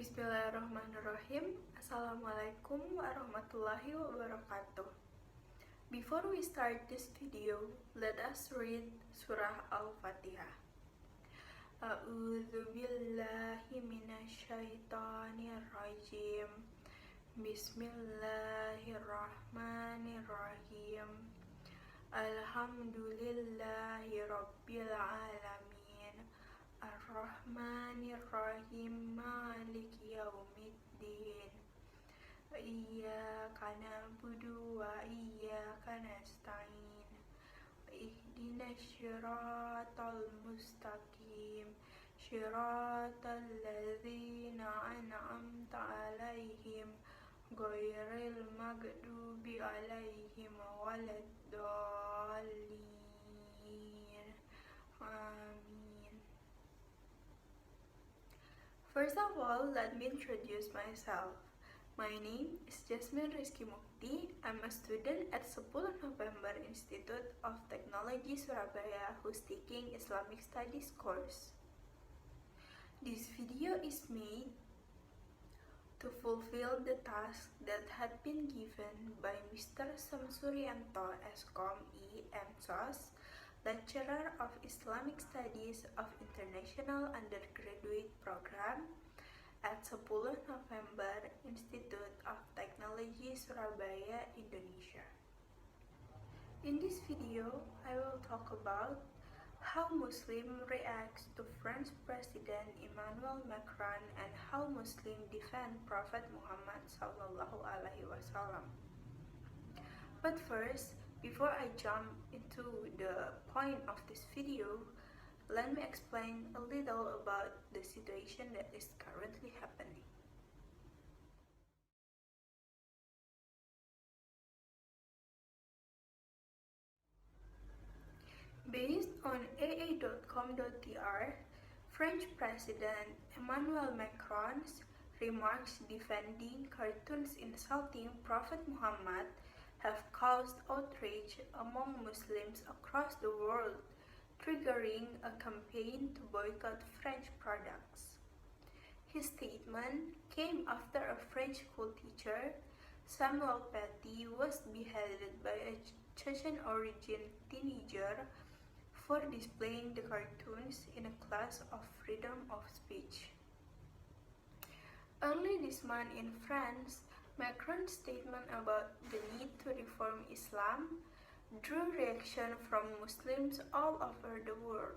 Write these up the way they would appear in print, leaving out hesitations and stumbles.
Bismillahirrahmanirrahim. Assalamualaikum warahmatullahi wabarakatuh. Before we start this video, let us read Surah Al-Fatihah. A'udzu billahi minasyaitonir rajim. Bismillahirrahmanirrahim. Alhamdulillahi rabbil alamin. Ar-Rahmanir-Rahim, Maliki Yaumiddin. Iyyaka na'budu wa iyyaka nasta'in. Ihdinas siratal mustaqim, siratal ladzina an'amta 'alaihim, ghairil maghdubi 'alaihim waladdallin. Amin. First of all, let me introduce myself. My name is Jasmine Rizkimukti. I'm a student at Sepuluh Nopember Institut of Teknologi Surabaya who's taking Islamic Studies course. This video is made to fulfill the task that had been given by Mr. Samsurianto Eskom E. MSOS, Lecturer of Islamic Studies of International Undergraduate Program at Sepuluh Nopember Institut of Teknologi Surabaya, Indonesia. In this video, I will talk about how Muslim reacts to French President Emmanuel Macron and how Muslim defend Prophet Muhammad Sallallahu Alaihi Wasallam. But first, before I jump into the point of this video, let me explain a little about the situation that is currently happening. Based on aa.com.tr, French President Emmanuel Macron's remarks defending cartoons insulting Prophet Muhammad have caused outrage among Muslims across the world, triggering a campaign to boycott French products. His statement came after a French school teacher, Samuel Paty, was beheaded by a Chechen-origin teenager for displaying the cartoons in a class of freedom of speech. Early this month in France, Macron's statement about the need to reform Islam drew reaction from Muslims all over the world.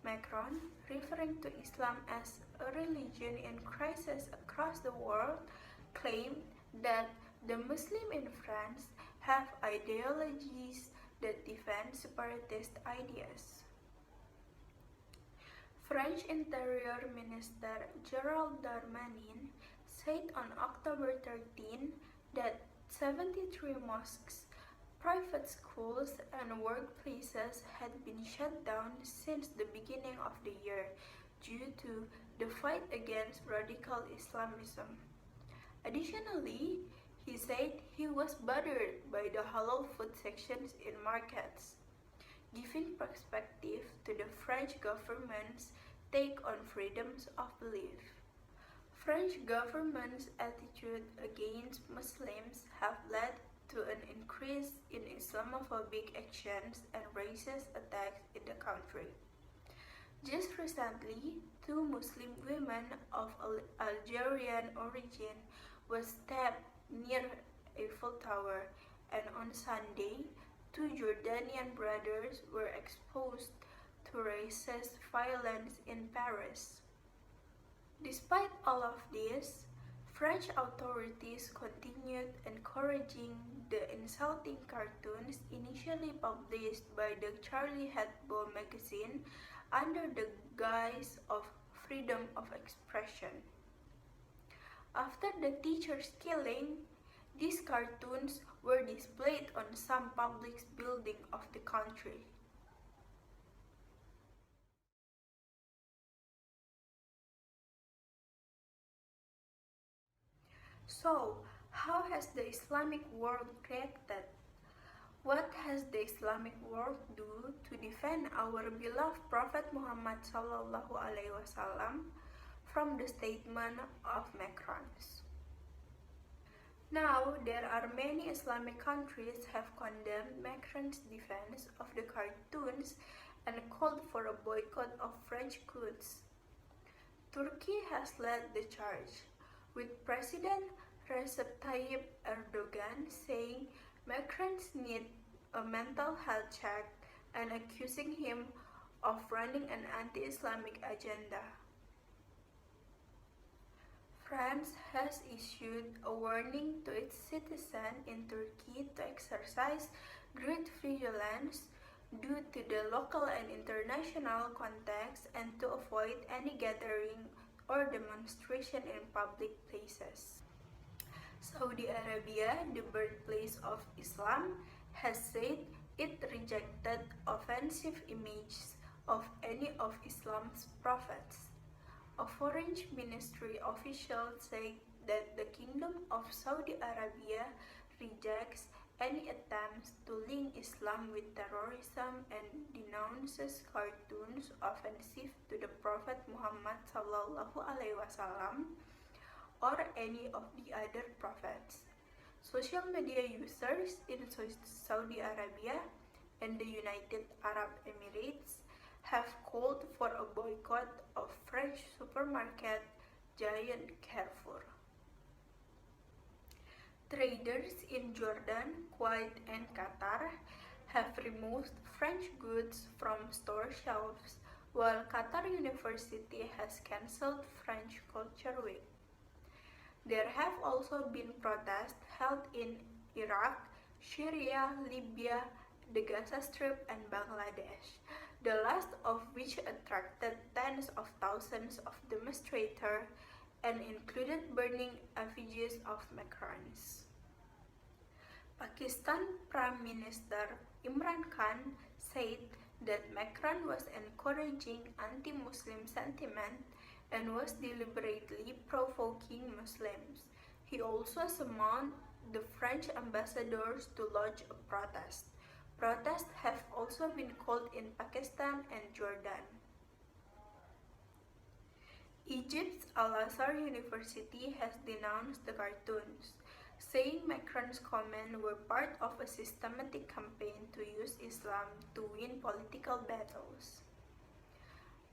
Macron, referring to Islam as a religion in crisis across the world, claimed that the Muslims in France have ideologies that defend separatist ideas. French Interior Minister Gerald Darmanin said on October 13 that 73 mosques, private schools, and workplaces had been shut down since the beginning of the year due to the fight against radical Islamism. Additionally, he said he was bothered by the halal food sections in markets, giving perspective to the French government's take on freedoms of belief. French government's attitude against Muslims have led to an increase in Islamophobic actions and racist attacks in the country. Just recently, 2 Muslim women of Algerian origin were stabbed near Eiffel Tower, and on Sunday, 2 Jordanian brothers were exposed to racist violence in Paris. Despite all of this, French authorities continued encouraging the insulting cartoons initially published by the Charlie Hebdo magazine under the guise of freedom of expression. After the teacher's killing, these cartoons were displayed on some public buildings of the country. So, how has the Islamic world reacted? What has the Islamic world do to defend our beloved Prophet Muhammad Sallallahu Alaihi Wasallam? from the statement of Macron. Now, there are many Islamic countries have condemned Macron's defense of the cartoons and called for a boycott of French goods. Turkey has led the charge, with President Recep Tayyip Erdogan saying Macron needs a mental health check and accusing him of running an anti-Islamic agenda. France has issued a warning to its citizens in Turkey to exercise great vigilance due to the local and international context and to avoid any gathering or demonstration in public places. Saudi Arabia, the birthplace of Islam, has said it rejected offensive images of any of Islam's prophets. A foreign ministry official said that the Kingdom of Saudi Arabia rejects any attempts to link Islam with terrorism and denounces cartoons offensive to the Prophet Muhammad Sallallahu or any of the other prophets. Social media users in Saudi Arabia and the United Arab Emirates have called for a boycott of French supermarket giant Carrefour. Traders in Jordan, Kuwait, and Qatar have removed French goods from store shelves, while Qatar University has cancelled French Culture Week. There have also been protests held in Iraq, Syria, Libya, the Gaza Strip, and Bangladesh, the last of which attracted tens of thousands of demonstrators and included burning effigies of Macron. Pakistan Prime Minister Imran Khan said that Macron was encouraging anti-Muslim sentiment and was deliberately provoking Muslims. He also summoned the French ambassadors to lodge a protest. Protests have also been called in Pakistan and Jordan. Egypt's Al-Azhar University has denounced the cartoons, saying Macron's comments were part of a systematic campaign to use Islam to win political battles.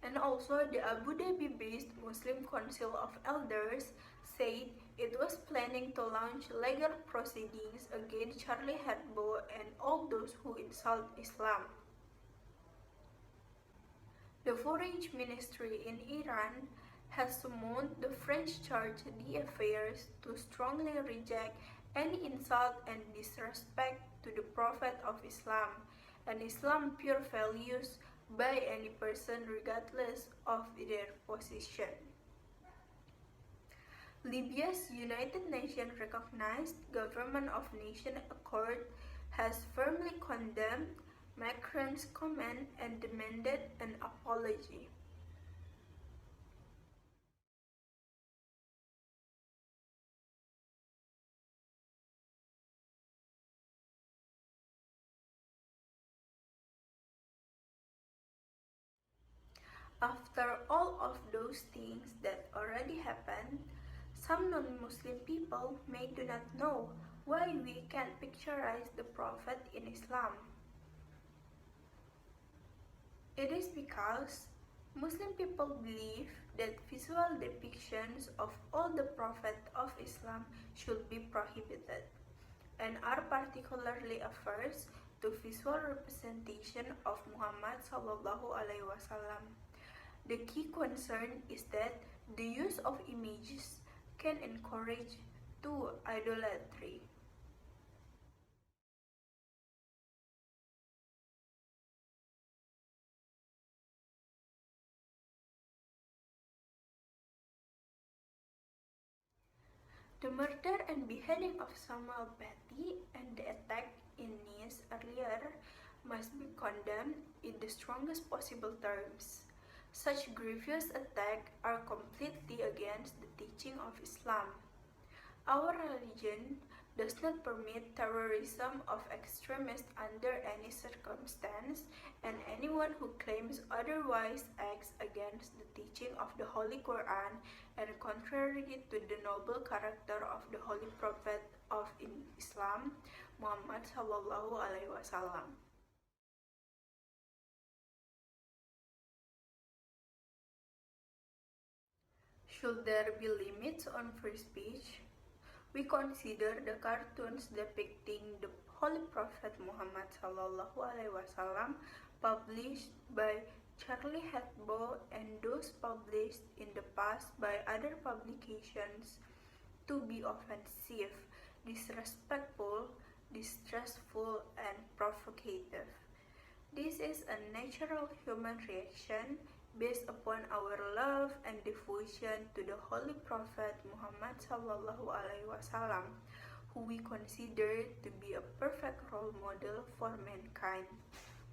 And also, the Abu Dhabi-based Muslim Council of Elders said it was planning to launch legal proceedings against Charlie Hebdo and all those who insult Islam. The Foreign Ministry in Iran has summoned the French charge d'affaires to strongly reject any insult and disrespect to the Prophet of Islam and Islam's pure values by any person regardless of their position. Libya's United Nations recognized Government of Nations Accord has firmly condemned Macron's comment and demanded an apology. After all of those things that already happened, some non-Muslim people may do not know why we can't picturize the Prophet in Islam. It is because Muslim people believe that visual depictions of all the Prophet of Islam should be prohibited, and are particularly averse to visual representation of Muhammad SAW. The key concern is that the use of images can encourage to idolatry. The murder and beheading of Samuel Paty and the attack in Nice earlier must be condemned in the strongest possible terms. Such grievous attacks are completely against the teaching of Islam. Our religion does not permit terrorism of extremists under any circumstance, and anyone who claims otherwise acts against the teaching of the Holy Quran and contrary to the noble character of the Holy Prophet of Islam, Muhammad Sallallahu Alaihi Wasallam. Should there be limits on free speech? We consider the cartoons depicting the Holy Prophet Muhammad Sallallahu Alaihi Wasallam published by Charlie Hebdo and those published in the past by other publications to be offensive, disrespectful, distressful, and provocative. This is a natural human reaction based upon our love and devotion to the Holy Prophet Muhammad Sallallahu Alaihi Wasallam, who we consider to be a perfect role model for mankind.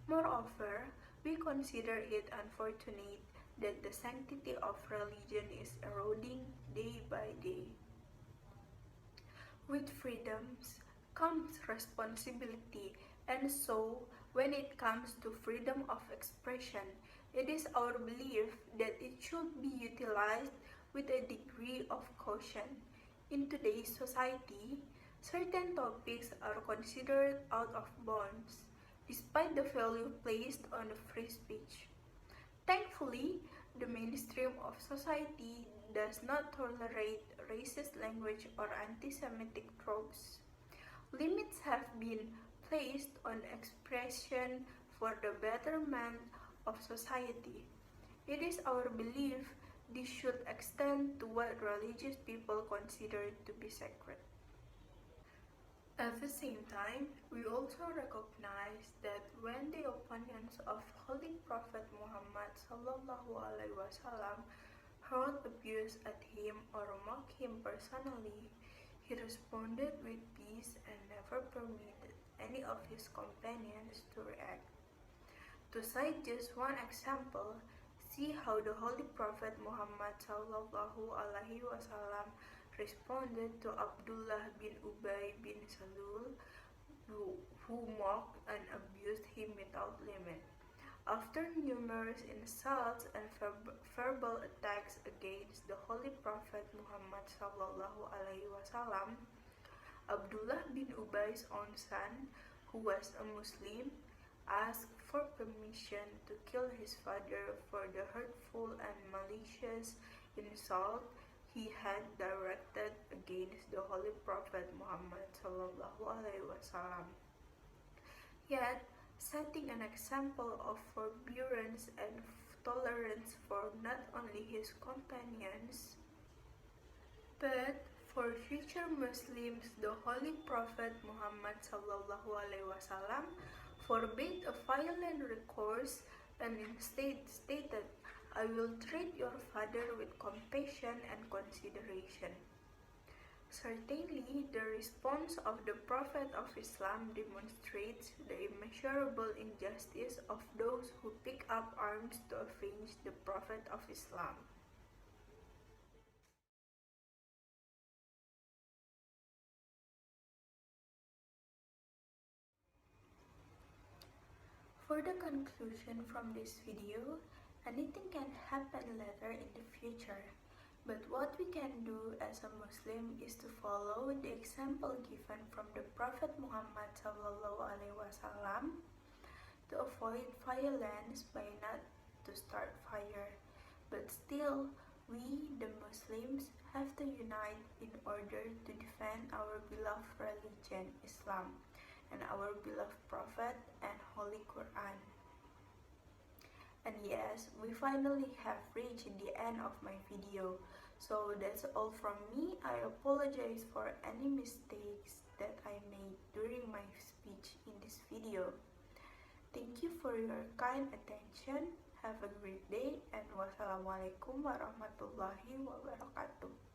Moreover, we consider it unfortunate that the sanctity of religion is eroding day by day. With freedoms comes responsibility, and so when it comes to freedom of expression, it is our belief that it should be utilized with a degree of caution. In today's society, certain topics are considered out of bounds, despite the value placed on the free speech. Thankfully, the mainstream of society does not tolerate racist language or anti-Semitic tropes. Limits have been placed on expression for the betterment of society. It is our belief this should extend to what religious people consider to be sacred. At the same time, we also recognize that when the opponents of Holy Prophet Muhammad Sallallahu Alaihi Wasallam hurled abuse at him or mocked him personally, he responded with peace and never permitted any of his companions to react. To cite just one example, see how the Holy Prophet Muhammad Sallallahu Alaihi Wasallam responded to Abdullah bin Ubay bin Salul, who mocked and abused him without limit. After numerous insults and verbal attacks against the Holy Prophet Muhammad Sallallahu Alaihi Wasallam, Abdullah bin Ubay's own son, who was a Muslim, asked for permission to kill his father for the hurtful and malicious insult he had directed against the Holy Prophet Muhammad Sallallahu Alaihi Wasallam. Yet, setting an example of forbearance and tolerance for not only his companions, but for future Muslims, the Holy Prophet Muhammad Sallallahu Alaihi Wasallam forbade a violent recourse and instead stated, "I will treat your father with compassion and consideration." Certainly, the response of the Prophet of Islam demonstrates the immeasurable injustice of those who pick up arms to avenge the Prophet of Islam. For the conclusion from this video, anything can happen later in the future, but what we can do as a Muslim is to follow the example given from the Prophet Muhammad Sallallahu Alaihi Wasallam, to avoid violence by not to start fire, but still we, the Muslims, have to unite in order to defend our beloved religion, Islam, and our beloved Prophet and Holy Quran. And yes, we finally have reached the end of my video. So that's all from me. I apologize for any mistakes that I made during my speech in this video. Thank you for your kind attention. Have a great day and wassalamualaikum warahmatullahi wabarakatuh.